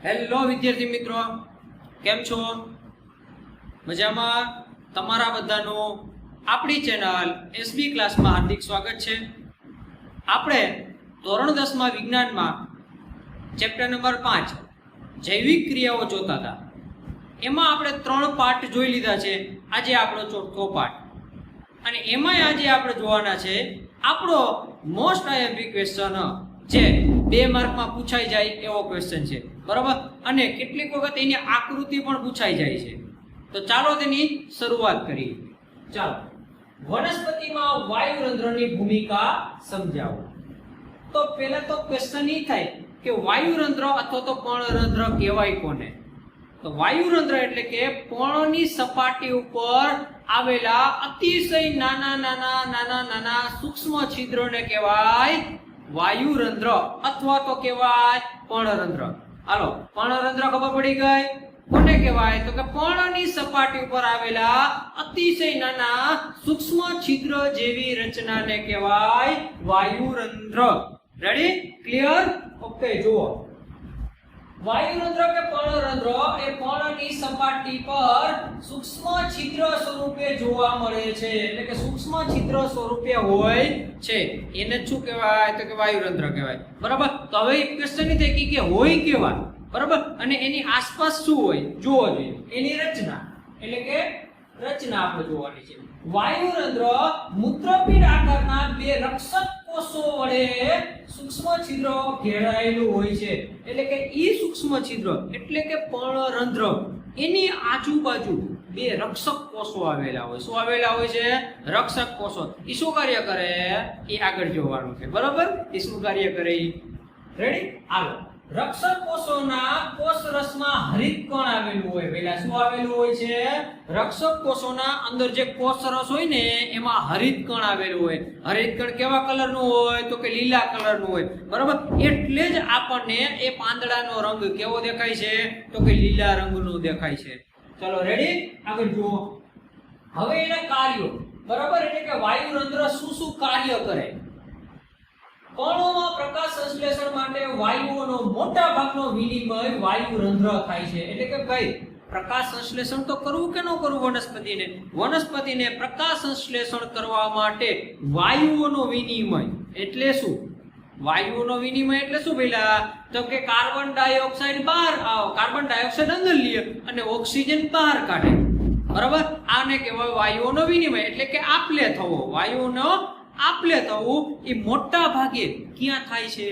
Hello વિદ્યાર્થી મિત્રો, કેમ છો? મજામાં? તમારા બધાનું આપણી ચેનલ એસબી ક્લાસમાં હાર્દિક સ્વાગત છે. આપણે ધોરણ 10 માં વિજ્ઞાનમાં ચેપ્ટર નંબર 5 જૈવિક ક્રિયાઓ જોતા હતા. એમાં આપણે 3 પાર્ટ જોઈ લીધા છે. આજે આપણો ચોથો પાર્ટ, અને એમાંય આજે આપણે જોવાના છે આપણો મોસ્ટ આઈએમપી ક્વેશ્ચન, જે 2 માર્કમાં પૂછાઈ જાય એવો ક્વેશ્ચન છે, બરાબર? અને કેટલીક વખત એની આકૃતિ પણ પૂછાઈ જાય છે. તો ચાલો તેની શરૂઆત કરીએ. ચાલો, વનસ્પતિમાં વાયુરંધ્રની ભૂમિકા સમજાવો. તો પહેલા તો ક્વેશ્ચન એ થાય કે વાયુરંધ્ર અથવા તો પર્ણરંધ્ર કહેવાય કોને? તો વાયુરંધ્ર એટલે કે પર્ણની સપાટી ઉપર આવેલા અતિશય નાના સૂક્ષ્મ છિદ્રોને કહેવાય વાયુરંધ્ર અથવા તો કહેવાય પર્ણરંધ્ર. હાલો, પર્ણરંધ્ર ખબર પડી ગઈ. કોને કહેવાય? તો કે પર્ણની સપાટી ઉપર આવેલા અતિશય નાના સૂક્ષ્મ છિદ્ર જેવી રચનાને કહેવાય વાયુરંધ્ર. રેડી? ક્લિયર? ઓકે. જુઓ, વાયુરંધ્ર કે પર્ણરંધ્ર એ પર્ણની સપાટી પર સૂક્ષ્મ છિદ્ર સ્વરૂપે જોવા મળે છે, એટલે કે સૂક્ષ્મ છિદ્ર સ્વરૂપે હોય છે. એને શું કહેવાય? તો કે વાયુરંધ્ર કહેવાય, બરાબર? તો હવે ક્વેશ્ચન એ થાય કે હોય કેવા, બરાબર? અને એની આસપાસ શું હોય જોવો જોઈએ, એની રચના, એટલે કે રચના આપણે જોવાની છે. વાયુરંધ્ર મૂત્રપિંડ આકારના 2 રક્ષક કોષો વડે સૂક્ષ્મ છિદ્રો ઘેરાયેલું હોય છે, એટલે કે ઈ સૂક્ષ્મ છિદ્ર એટલે કે પર્ણરંધ્ર, એની આજુબાજુ 2 રક્ષક કોષો આવેલા હોય. શું આવેલા હોય છે? રક્ષક કોષો. ઈ શું કાર્ય કરે એ આગળ જોવાનું છે, બરાબર? ઈ શું કાર્ય કરે? રેડી? હાલો, રક્ષક કોષોના કોષરસમાં હરિતકણ આવેલું હોય. પહેલા શું આવેલું હોય છે? રક્ષક કોષોના અંદર જે કોષરસ હોય ને એમાં હરિતકણ આવેલું હોય. હરિતકણ કેવા કલરનું હોય? તો કે લીલા કલરનું હોય, બરાબર? એટલે જ આપણને એ પાંદડાનો રંગ કેવો દેખાય છે? તો કે લીલા રંગનો દેખાય છે. ચલો, રેડી? આગળ જુઓ. હવે એના કાર્યો, બરાબર? એટલે કે વાયુરંધ્ર શું કાર્ય કરે? પર્ણોમાં પ્રકાશ સંશ્લેષણ માટે વાયુઓનો મોટા ભાગનો વિનિમય વાયુરંધ્ર થાય છે. એટલે કે ભાઈ, પ્રકાશ સંશ્લેષણ તો કરવું કે ન કરવું વનસ્પતિને? વનસ્પતિને પ્રકાશ સંશ્લેષણ કરવા માટે વાયુઓનો વિનિમય એટલે શું? વાયુઓનો વિનિમય એટલે શું? પહેલા તો કે કાર્બન ડાયોક્સાઇડ બહાર કાર્બન ડાયોક્સાઇડ અંદર લે અને ઓક્સિજન બહાર કાઢે, બરાબર? આને કહેવાય વાયુઓનો વિનિમય, એટલે કે આપલે થવો. વાયુઓનો આપલે થવું એ મોટા ભાગે ક્યાં થાય છે?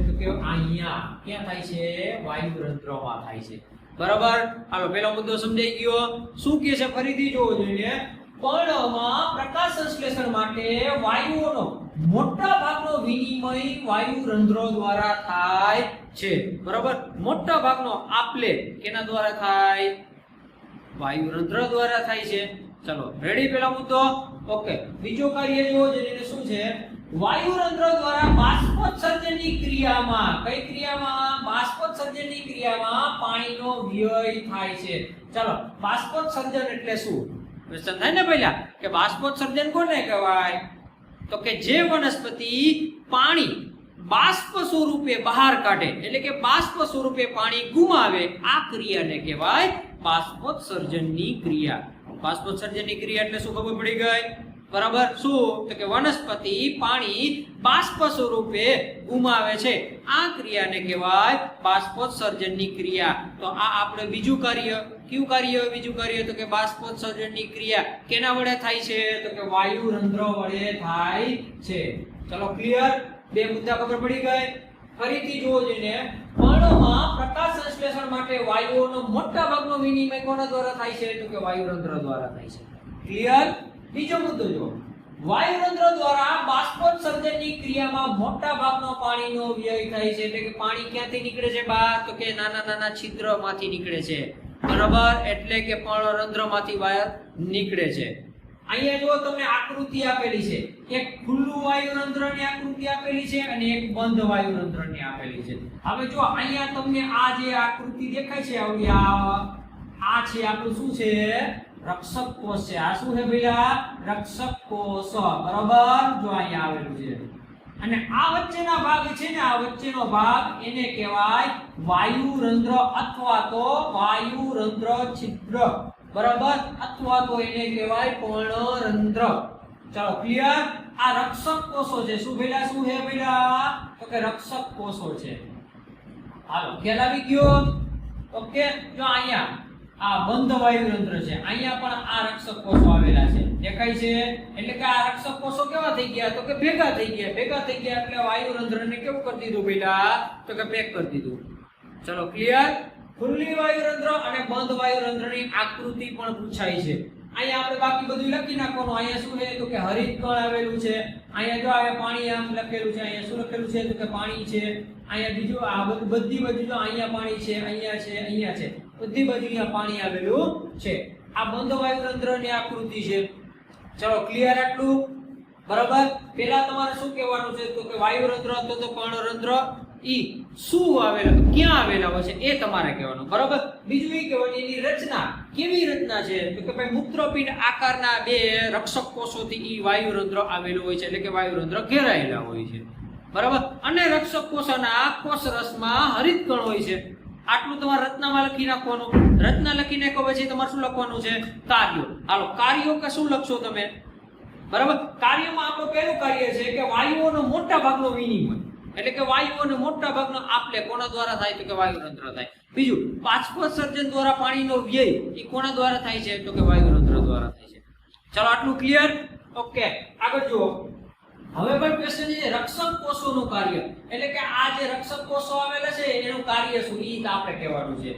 તો કે અહીંયા. ક્યાં થાય છે? વાયુરંધ્રમાં થાય છે, બરાબર? હાલો, પહેલો મુદ્દો સમજાઈ ગયો. શું કહે છે? ફરીથી જોવો જોઈએ. પર્ણમાં પ્રકાશ સંશ્લેષણ માટે વાયુઓનો મોટા ભાગનો વિનિમય વાયુરંધ્રો દ્વારા થાય છે, બરાબર? મોટા ભાગનો આપલે કેના દ્વારા થાય? વાયુરંધ્ર દ્વારા થાય છે. ચલો, રેડી? પહેલો મુદ્દો. ઓકે. બીજો કાર્ય જોવો જેને શું છે? વાયુરંધ્ર દ્વારા બાષ્પોત્સર્જનની ક્રિયામાં, કઈ ક્રિયામાં? બાષ્પોત્સર્જનની ક્રિયામાં પાણીનો વ્યય થાય છે. ચલો, બાષ્પોત્સર્જન એટલે શું? ક્વેશ્ચન થાય ને પહેલા કે બાષ્પોત્સર્જન કોને કહેવાય? તો કે જે વનસ્પતિ પાણી બાષ્પ સ્વરૂપે બહાર કાઢે, એટલે કે બાષ્પ સ્વરૂપે પાણી ગુમાવે, આ ક્રિયાને કહેવાય બાષ્પોત્સર્જનની ક્રિયા. બાષ્પોત્સર્જનની ક્રિયા એટલે શું? ખબર પડી ગઈ, બરાબર? શું? તો કે વનસ્પતિ પાણી બાષ્પ સ્વરૂપે ગુમાવે છે, આ ક્રિયાને કહેવાય બાષ્પોત્સર્જનની ક્રિયા. તો આ આપણે બીજું કાર્ય. કયું કાર્ય? બીજું કાર્ય તો કે બાષ્પોત્સર્જનની ક્રિયા કેના વડે થાય છે? તો કે વાયુરંધ્ર વડે થાય છે. ચલો, ક્લિયર? 2 મુદ્દા ખબર પડી ગઈ. ફરીથી જોવો જોઈએ. પર્ણોમાં પ્રકાશ સંશ્લેષણ માટે વાયુઓનો મોટા ભાગનો વિનિમય કોના દ્વારા થાય છે? તો કે વાયુરંધ્ર દ્વારા થાય છે. ક્લિયર? બીજો મુદ્દો જો. વાયુરંધ્ર દ્વારા બાષ્પોત્સર્જનની ક્રિયામાં મોટા ભાગનો પાણીનો વ્યય થાય છે, એટલે કે પાણી ક્યાંથી નીકળે છે બહાર? તો કે નાના છિદ્રમાંથી નીકળે છે, બરાબર? એટલે કે પર્ણરંધ્રમાંથી બહાર નીકળે છે. અહીંયા જો તમને આકૃતિ આપેલી છે, એક ખુલ્લું વાયુરંધ્રની આકૃતિ આપેલી છે અને એક બંધ વાયુરંધ્રની આપેલી છે. હવે જો અહીંયા તમને આ જે આકૃતિ દેખાય છે, આવડી આ છે આપણું શું છે? રક્ષક કોષ છે. આ શું છે ભઈલા? રક્ષક કોષ, બરાબર? જો અહીંયા આવેલું છે. અને આ વચ્ચેના ભાગ છે ને, આ વચ્ચેનો ભાગ એને કહેવાય વાયુરંધ્ર અથવા તો વાયુરંધ્ર છિદ્ર, બરાબર, અથવા તો એને કહેવાય પર્ણરંધ્ર. ચાલો ક્લિયર. આ રક્ષક કોષો છે. શું ભઈલા, શું હે ભઈલા? તો કે રક્ષક કોષો છે. હાલો ખ્યાલ આવી ગયો? ઓકે. જો અહીંયા આ બંધ વાયુરંધ્ર છે, અહીંયા પણ આ રક્ષક કોષો આવેલા છે, દેખાય છે? એટલે કે આ રક્ષક કોષો કેવા થઈ ગયા? તો કે ભેગા થઈ ગયા. ભેગા થઈ ગયા એટલે વાયુરંધ્રને કેવું કરી દીધું ભઈલા? તો કે પેક કરી દીધું. ચલો ક્લિયર. ખુલ્લી વાયુરંધ્ર અને બંધ વાયુરંધ્રની આકૃતિ પણ પૂછાય છે. અહીંયા આપણે બાકી બધું લખી નાખવાનું. અહીંયા શું છે? તો કે હરિતકણ આવેલું છે. અહીંયા જો આ પાણી આમ લખેલું છે. અહીંયા શું લખેલું છે? તો કે પાણી છે. અહીંયા બીજું આ બધી બાજુ જો અહીંયા પાણી છે, અહીંયા છે, અહીંયા છે, બધી બાજુ અહીંયા પાણી આવેલું છે. આ બંધ વાયુરંધ્રની આકૃતિ છે. ચલો ક્લિયર આટલું? બરાબર. પહેલા તમારે શું કહેવાનું છે? તો કે વાયુરંધ્ર અથવા તો પર્ણરંધ્ર ઈ શું આવેલા, ક્યાં આવેલા હોય છે એ તમારે કહેવાનું. બરાબર. બીજું એ કહેવાનું એની રચના કેવી રચના છે? તો કે ભાઈ મૂત્રપિંડ આકારના બે રક્ષક કોષોથી ઈ વાયુરંધ્ર આવેલું હોય છે, એટલે કે વાયુરંધ્ર ઘેરાયેલા હોય છે. બરાબર. અને રક્ષક કોષોના કોષરસમાં હરિતકણ હોય છે. આટલું તમારે રચનામાં લખી નાખવાનું. રચના લખીને પછી તમારે શું લખવાનું છે? કાર્યો. હાલો કાર્યો કે શું લખશો તમે? બરાબર. કાર્યમાં આપણું પહેલું કાર્ય છે કે વાયુઓનો મોટા ભાગનો વિનિમય, એટલે કે વાયુઓનો મોટા ભાગનો આપલે કોના દ્વારા થાય? તો કે વાયુરંધ્ર થાય. બીજું બાષ્પોત્સર્જન દ્વારા પાણીનો વ્યય એ કોના દ્વારા થાય છે? તો કે વાયુરંધ્ર દ્વારા થાય છે. ચલો આટલું ક્લિયર? ઓકે. આગળ જુઓ. હવે ભાઈ ક્વેશ્ચન છે રક્ષક કોષોનું કાર્ય, એટલે કે આ જે રક્ષક કોષો આવેલા છે એનું કાર્ય શું ઈ આપણે કહેવાનું છે.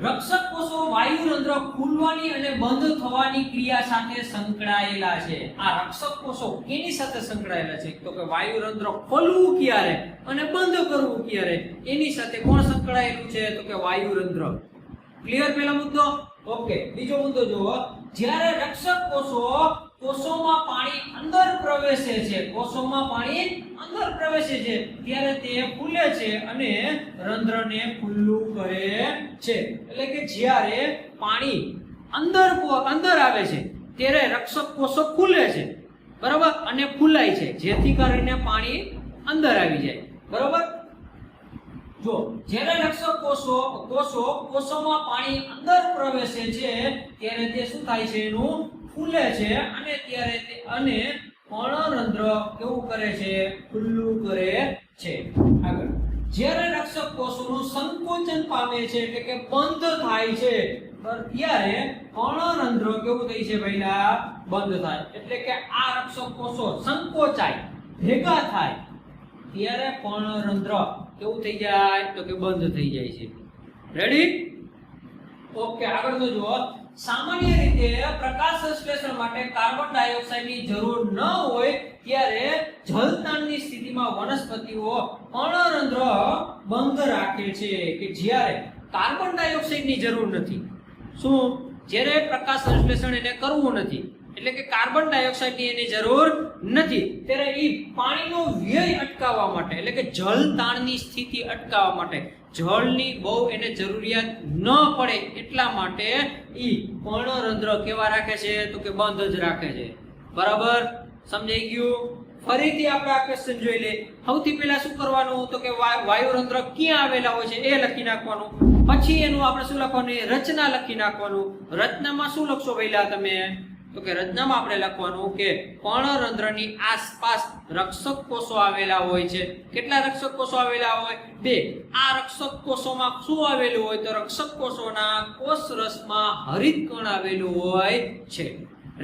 રક્ષક કોષો વાયુરંધ્ર ખુલવાની અને બંધ થવાની ક્રિયા સાથે સંકળાયેલા છે. આ રક્ષક કોષો કેની સાથે સંકળાયેલા છે? તો કે વાયુરંધ્ર ખોલવું ક્યારે અને બંધ કરવું ક્યારે એની સાથે કોણ સંકળાયેલું છે? તો કે વાયુરંધ્ર. ક્લિયર પહેલો મુદ્દો? ઓકે. બીજો મુદ્દો જુઓ. જ્યારે રક્ષક કોષો કોષોમાં પાણી અંદર પ્રવેશે છે, કોષોમાં પાણી અંદર પ્રવેશે છે ત્યારે તે ફૂલે છે અને રંધ્રને ખુલ્લું કરે છે. એટલે કે જ્યારે પાણી અંદર આવે છે ત્યારે રક્ષક કોષો ખુલે છે, બરાબર, અને ફૂલાય છે, જેથી કરીને પાણી અંદર આવી જાય. બરાબર. જો જ્યારે રક્ષક કોષોમાં પાણી અંદર પ્રવેશે છે ત્યારે તે શું થાય છે? એનું ફૂલે છે અને ત્યારે તે અને પર્ણરંધ્ર કેવું કરે છે? ખુલ્લું કરે છે. આગળ. જ્યારે રક્ષક કોષોનું સંકોચન પામે છે, એટલે કે બંધ થાય છે, ત્યારે પર્ણરંધ્ર કેવું થાય છે ભઈલા? બંધ થાય. એટલે કે આ રક્ષક કોષો સંકોચાય, ભેગા થાય ત્યારે પર્ણરંધ્ર કેવું થઈ જાય? તો કે બંધ થઈ જાય છે. રેડી? ઓકે. આગળ તો જુઓ. સામાન્ય રીતે પ્રકાશ સંશ્લેષણ માટે કાર્બન ડાયોક્સાઇડની જરૂર ન હોય ત્યારે જલતાણની સ્થિતિમાં વનસ્પતિઓ પર્ણરંધ્ર બંધ રાખે છે. કે જ્યારે કાર્બન ડાયોક્સાઇડની જરૂર નથી, શું? જ્યારે પ્રકાશ સંશ્લેષણ એને કરવું નથી, એટલે કે કાર્બન ડાયોક્સાઇડની એની જરૂર નથી, ત્યારે એ પાણીનો વ્યય અટકાવવા માટે, એટલે કે જલતાણની સ્થિતિ અટકાવવા માટે, જળની બહુ એને જરૂરિયાત ન પડે એટલા માટે ઈ પર્ણરંધ્ર કેવા રાખે છે? તો કે બંધ જ રાખે છે. બરાબર. સમજાઈ ગયું? ફરીથી આપણે આ ક્વેશ્ચન જોઈ લે. સૌથી પહેલા શું કરવાનું? તો કે વાયુરંધ્ર ક્યાં આવેલા હોય છે એ લખી નાખવાનું. પછી એનું આપણે શું લખવાનું? રચના લખી નાખવાનું. રચનામાં શું લખશો ભઈલા તમે? તો કે રચનામાં આપણે લખવાનું કે પર્ણરંધ્રની આસપાસ રક્ષક કોષો આવેલા હોય છે. કેટલા રક્ષક કોષો આવેલા હોય? 2. આ રક્ષક કોષોમાં શું આવેલું હોય? તો રક્ષક કોષોના કોષરસમાં હરિતકણ આવેલું હોય છે.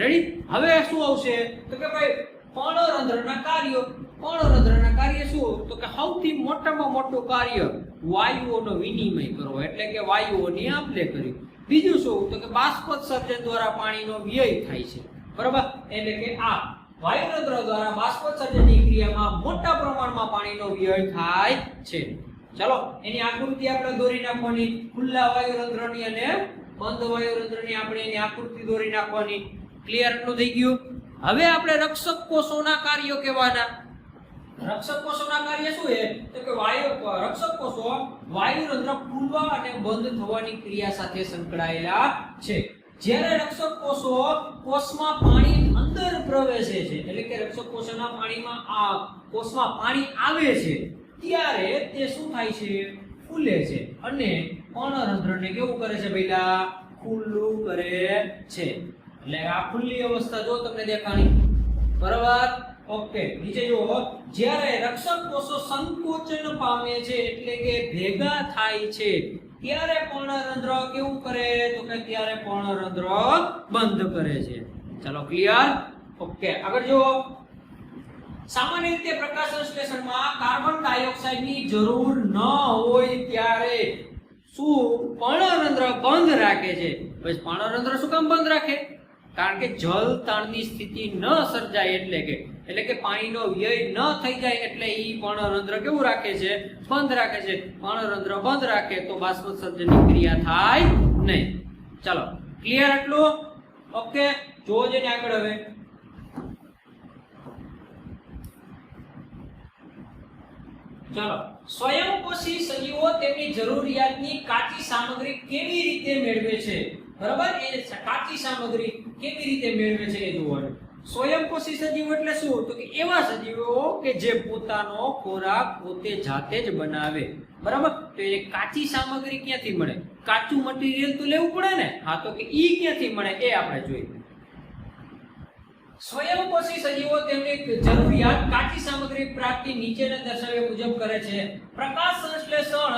રેડી? હવે શું આવશે? તો કે ભાઈ પર્ણરંધ્રના કાર્યો. પર્ણરંધ્રના કાર્ય શું? તો કે સૌથી મોટામાં મોટું કાર્ય વાયુઓનો વિનિમય કરવો, એટલે કે વાયુઓની આપ-લે કરવી. બીજું શું? તો કે બાષ્પોત્સર્જન દ્વારા પાણીનો વ્યય થાય છે. બરાબર. એટલે કે આ વાયુરંધ્ર દ્વારા બાષ્પોત્સર્જનની ક્રિયામાં મોટા પ્રમાણમાં પાણીનો વ્યય થાય છે. ચલો એની આકૃતિ આપણે દોરી નાખવાની. ખુલ્લા વાયુરંધ્રની અને બંધ વાયુરંધ્રની આપણે એની આકૃતિ દોરી નાખવાની. ક્લિયર? એટલું થઈ ગયું? હવે આપણે રક્ષક કોષોના કાર્યો કહેવાના. રક્ષક કોષોના કાર્ય શું છે? તો કે રક્ષક કોષો વાયુરંધ્ર ખુલવા અને બંધ થવાની ક્રિયા સાથે સંકળાયેલા છે. જ્યારે રક્ષક કોષો કોષમાં પાણી અંદર અંદર પ્રવેશે છે એટલે કે રક્ષક કોષના પાણીમાં આ કોષમાં પાણી આવે છે ત્યારે તે શું થાય છે ફૂલે છે અને પર્ણરંધ્રને કેવું કરે છે ભઈલા ખુલ્લું કરે છે એટલે આ ખુલ્લી અવસ્થા જો તમને દેખાણી બરાબર ઓકે નીચે જુઓ જ્યારે રક્ષક કોષો સંકોચન પામે છે એટલે કે ભેગા થાય છે ત્યારે પર્ણરંધ્ર કેવું કરે તો કે ત્યારે પર્ણરંધ્ર બંધ કરે છે ચાલો ક્લિયર ઓકે આગળ જુઓ સામાન્ય રીતે પ્રકાશ સંશ્લેષણમાં કાર્બન ડાયોક્સાઇડની જરૂર ન હોય ત્યારે શું પર્ણરંધ્ર બંધ રાખે છે પછી પર્ણરંધ્ર શું કામ બંધ રાખે કારણ કે જલ તાણની સ્થિતિ ન સર્જાય એટલે કે પાણીનો વ્યય ન થઈ જાય એટલે ઈ પર્ણરંધ્ર કેવું રાખે છે બંધ રાખે છે પર્ણરંધ્ર બંધ રાખે તો બાષ્પોત્સર્જનની ક્રિયા થાય નહીં ચાલો ક્લિયર આટલું ઓકે જો જઈને આગળ હવે ચાલો સ્વયંપોષી સજીવો તેમની જરૂરિયાતની કાચી સામગ્રી કેવી રીતે મેળવે છે બરાબર એ કાચી સામગ્રી કેવી રીતે મેળવે છે એ જોવાનું સ્વયંપોષી સજીવો એટલે શું તો કે એવા સજીવો કે જે પોતાનો ખોરાક પોતે જાતે જ બનાવે બરાબર તો એ કાચી સામગ્રી ક્યાંથી મળે કાચું મટીરીયલ તો લેવું પડે ને હા તો કે ઈ ક્યાંથી મળે એ આપણે જોઈએ સ્વયંપોષી સજીવો તેમની જરૂરિયાત કાચી સામગ્રી પ્રાપ્તિ નીચેના દર્શાવ્યા મુજબ કરે છે પ્રકાશ સંશ્લેષણ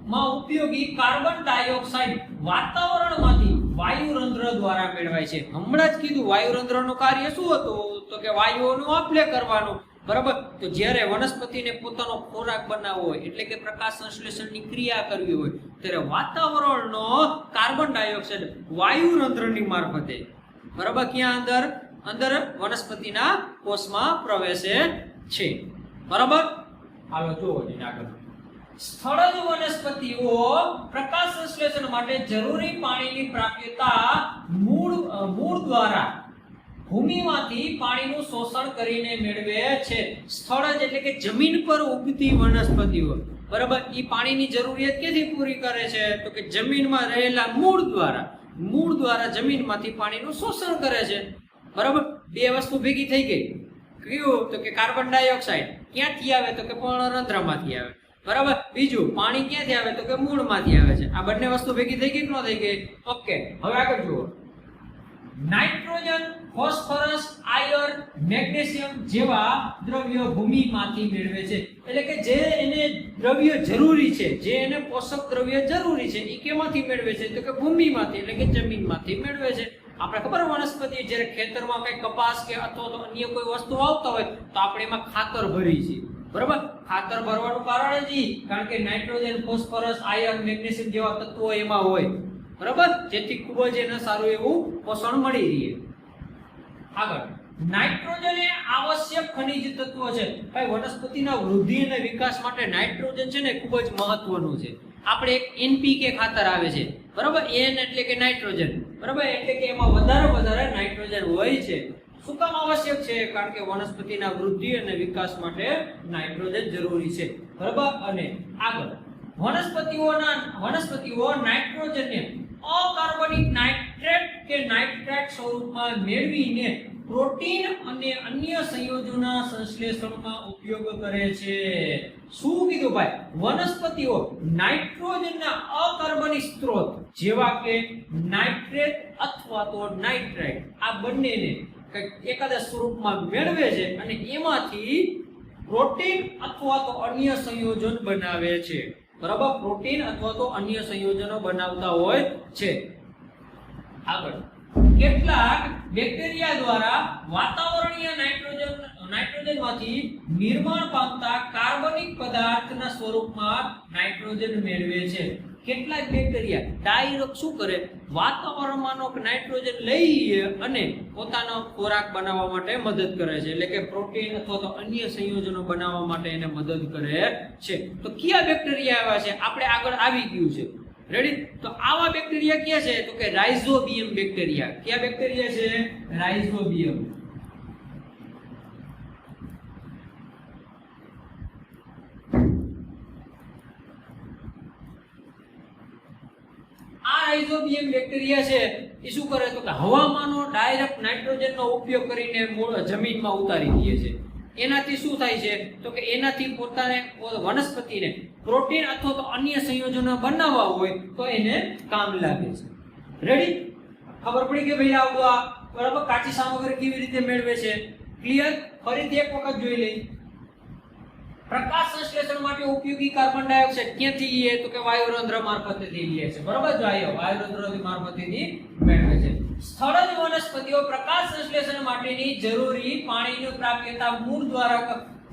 માં ઉપયોગી કાર્બન ડાયોક્સાઇડ વાતાવરણમાંથી વાયુરંધ્ર દ્વારા મેળવાય છે હમણાં જ કીધું વાયુરંધ્રનું કાર્ય શું હતું તો કે વાયુઓનું આપલે કરવાનું બરાબર તો જ્યારે વનસ્પતિને પોતાનો ખોરાક બનાવવો હોય એટલે કે પ્રકાશ સંશ્લેષણની ક્રિયા કરવી હોય ત્યારે વાતાવરણનો કાર્બન ડાયોક્સાઇડ વાયુરંધ્રની મારફતે બરાબર ક્યાં અંદર વનસ્પતિના કોષમાં પ્રવેશે છે બરાબર હાલો જોવો જઈને આગળ સ્થળજ વનસ્પતિઓ પ્રકાશ સંશ્લેષણ માટે જરૂરી પાણીની પ્રાપ્યતા મૂળ દ્વારા ભૂમિમાંથી પાણીનું શોષણ કરીને મેળવે છે સ્થળજ એટલે કે જમીન પર ઉગતી વનસ્પતિઓ બરાબર ઈ પાણીની જરૂરિયાત ક્યાંથી પૂરી કરે છે તો કે જમીનમાં રહેલા મૂળ દ્વારા જમીનમાંથી પાણીનું શોષણ કરે છે બરાબર બે વસ્તુ ભેગી થઈ ગઈ કયું તો કે કાર્બન ડાયોક્સાઇડ ક્યાંથી આવે તો કે પર્ણરંધ્રમાંથી આવે બરાબર બીજું પાણી ક્યાંથી આવે તો કે મૂળમાંથી આવે છે આ બંને વસ્તુ ભેગી થઈ ગઈ કે ન થઈ ગઈ ઓકે હવે આગળ જુઓ નાઇટ્રોજન ફોસ્ફરસ આયર્ન મેગ્નેશિયમ જેવા દ્રવ્યો ભૂમિમાંથી મેળવે છે એટલે કે જે એને દ્રવ્ય જરૂરી છે જે એને પોષક દ્રવ્ય જરૂરી છે એ કેમાંથી મેળવે છે તો કે ભૂમિમાંથી એટલે કે જમીનમાંથી મેળવે છે આપણે ખબર વનસ્પતિ જ્યારે ખેતરમાં કઈ કપાસ કે અથવા તો અન્ય કોઈ વસ્તુ વાવતા હોય તો આપણે એમાં ખાતર ભરી છીએ બરાબર ખાતર ભરવાનું કારણ જ કારણ કે નાઇટ્રોજન ફોસ્ફરસ આયર્ન મેગ્નેશિયમ જેવા તત્વો એમાં હોય બરાબર જેથી ખૂબ જ એને સારું એવું પોષણ મળી રહે આગળ નાઇટ્રોજન એ આવશ્યક ખનિજ તત્વ છે ભાઈ વનસ્પતિના વૃદ્ધિ અને વિકાસ માટે નાઇટ્રોજન છે ને ખૂબ જ મહત્વનું છે આપણે એક એનપીકે ખાતર આવે છે બરાબર એન એટલે કે નાઇટ્રોજન બરાબર એટલે કે એમાં વધારે નાઇટ્રોજન હોય છે શું કામ આવશ્યક છે કારણ કે વનસ્પતિના વૃદ્ધિ અને વિકાસ માટે નાઇટ્રોજન જરૂરી છે બરાબર અને આગળ વનસ્પતિઓ નાઇટ્રોજનને અકાર્બનિક નાઇટ્રેટ કે નાઇટ્રેટ સ્વરૂપમાં મેળવીને પ્રોટીન અને અન્ય સંયોજનોના સંશ્લેષણમાં ઉપયોગ કરે છે શું કીધું ભાઈ વનસ્પતિઓ નાઇટ્રોજનના અકાર્બનિક સ્ત્રોત જેવા કે નાઇટ્રેટ અથવા તો નાઇટ્રાઇટ આ બંનેને એકાદા સ્વરૂપમાં મેળવે છે અને એમાંથી પ્રોટીન અથવા તો અન્ય સંયોજન બનાવે છે બરાબર પ્રોટીન અથવા તો અન્ય સંયોજનો બનાવતા હોય છે આગળ કેટલાક બેક્ટેરિયા દ્વારા વાતાવરણીય નાઇટ્રોજનમાંથી નિર્માણ પામતા કાર્બનિક પદાર્થના સ્વરૂપમાં નાઇટ્રોજન મેળવે છે કેટલાક બેક્ટેરિયા ડાયરેક્ટ શું કરે વાતાવરણમાંનો નાઇટ્રોજન લઈ અને પોતાનો ખોરાક બનાવવા માટે મદદ કરે છે એટલે કે પ્રોટીન અથવા તો અન્ય સંયોજનો બનાવવા માટે એને મદદ કરે છે તો કયા બેક્ટેરિયા આવા છે આપણે આગળ આવી ગયું છે રેડી તો આવા બેક્ટેરિયા ક્યાં છે તો કે રાઇઝોબિયમ બેક્ટેરિયા કયા બેક્ટેરિયા છે રાઇઝોબિયમ રાઇઝોબિયમ બેક્ટેરિયા છે એ શું કરે તો કે હવામાંનો ડાયરેક્ટ નાઇટ્રોજનનો ઉપયોગ કરીને જમીનમાં ઉતારી દે છે. એનાથી શું થાય છે તો કે એનાથી પોતાને વનસ્પતિને પ્રોટીન અથવા તો અન્ય સંયોજનો બનાવવા હોય તો એને કામ લાગે છે. રેડી? ખબર પડી કે ભાઈ આવડું આ બરાબર કાચી સામગ્રી કેવી રીતે મેળવે છે? ક્લિયર? ફરીથી એક વખત જોઈ લઈએ. પ્રકાશ સંશ્લેષણ માટે ઉપયોગી કાર્બન ડાયોક્સાઇડ ક્યાંથી લે તો કે વાયુરંધ્ર મારફતેથી લે છે. બરાબર? જો આયો વાયુરંધ્ર મારફતેથી મેળવે છે. સ્થળજ વનસ્પતિઓ પ્રકાશ સંશ્લેષણ માટેની જરૂરી પાણીની પ્રાપ્યતા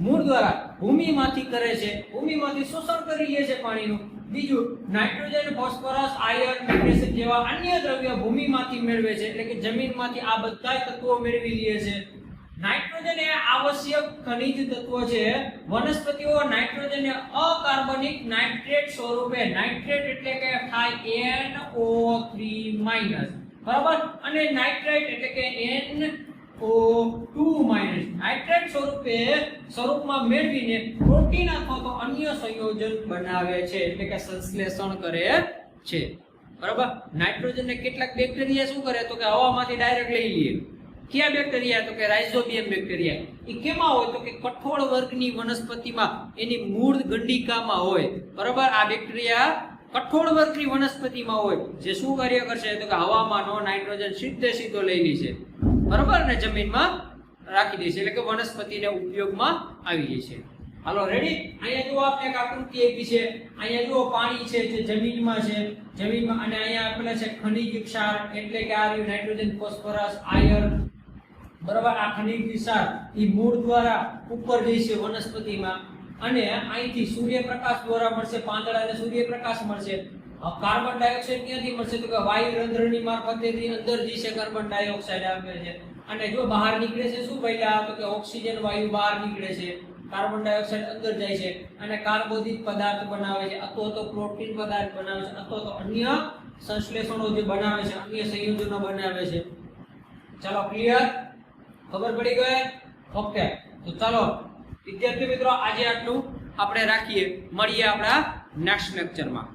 મૂળ દ્વારા ભૂમિમાંથી કરે છે. ભૂમિમાંથી શોષણ કરી લે છે પાણીનું. બીજું, નાઇટ્રોજન, ફોસ્ફરસ, આયર્ન, મેગ્નેશિયમ જેવા અન્ય દ્રવ્યો ભૂમિમાંથી મેળવે છે, એટલે કે જમીનમાંથી આ બધા તત્વો મેળવી લે છે. નાઇટ્રોજન એ આવશ્યક ખનિજ તત્વ છે. વનસ્પતિઓ નાઇટ્રોજનને અકાર્બનિક નાઇટ્રેટ સ્વરૂપે, નાઇટ્રેટ એટલે કે થાય NO3- બરાબર, અને નાઇટ્રેટ એટલે કે NO2- નાઇટ્રેટ સ્વરૂપમાં મેળવીને પ્રોટીન અથવા તો અન્ય સંયોજન બનાવે છે, એટલે કે સંશ્લેષણ કરે છે. બરાબર? નાઇટ્રોજનને કેટલાક બેક્ટેરિયા શું કરે તો કે હવામાંથી ડાયરેક્ટ લઈ લે. કયા બેક્ટેરિયા તો કે રાઇઝોબિયમ બેક્ટેરિયા. એ કેમાં હોય તો કે કઠોળ વર્ગની વનસ્પતિમાં એની મૂળ ગંડિકામાં હોય. બરાબર? આ બેક્ટેરિયા કઠોળ વર્ગની વનસ્પતિમાં હોય, જે શું કાર્ય કરશે તો કે હવામાંનો નાઇટ્રોજન સીધો લઈ લે છે. બરાબર? ને જમીનમાં રાખી દે છે, એટલે કે વનસ્પતિને ઉપયોગમાં આવી જાય છે. હાલો રેડી? અહીંયા જો આપણે એક આકૃતિ આપી છે. અહીંયા જો પાણી છે જે જમીનમાં છે, જમીનમાં, અને અહીંયા આપેલા છે ખનિજ ક્ષાર, એટલે કે આ રહ્યું નાઇટ્રોજન, ફોસ્ફરસ, આયર્ન. બરાબર? આ ખનિજ ક્ષાર એ મૂળ દ્વારા ઉપર જાય છે વનસ્પતિમાં, અને અહીંથી સૂર્યપ્રકાશ દ્વારા મળશે. પાંદડાને સૂર્યપ્રકાશ મળશે. કાર્બન ડાયોક્સાઇડ ક્યાંથી મળશે તો કે વાયુરંધ્રની મારફતેથી અંદર જશે કાર્બન ડાયોક્સાઇડ આપે છે. અને જો બહાર નીકળે છે શું પહેલા તો કે ઓક્સિજન વાયુ બહાર નીકળે છે, કાર્બન ડાયોક્સાઇડ અંદર જાય છે અને કાર્બોદિત પદાર્થ બનાવે છે, અથવા તો પ્રોટીન પદાર્થ બનાવે છે, અથવા તો અન્ય સંશ્લેષણો જે બનાવે છે, અન્ય સંયોજનો બનાવે છે. ચાલો ક્લિયર? ખબર પડી ગઈ? ઓકે, તો ચાલો વિદ્યાર્થી મિત્રો આજે આટલું આપણે રાખીએ. મળીએ આપણા નેક્સ્ટ લેક્ચરમાં.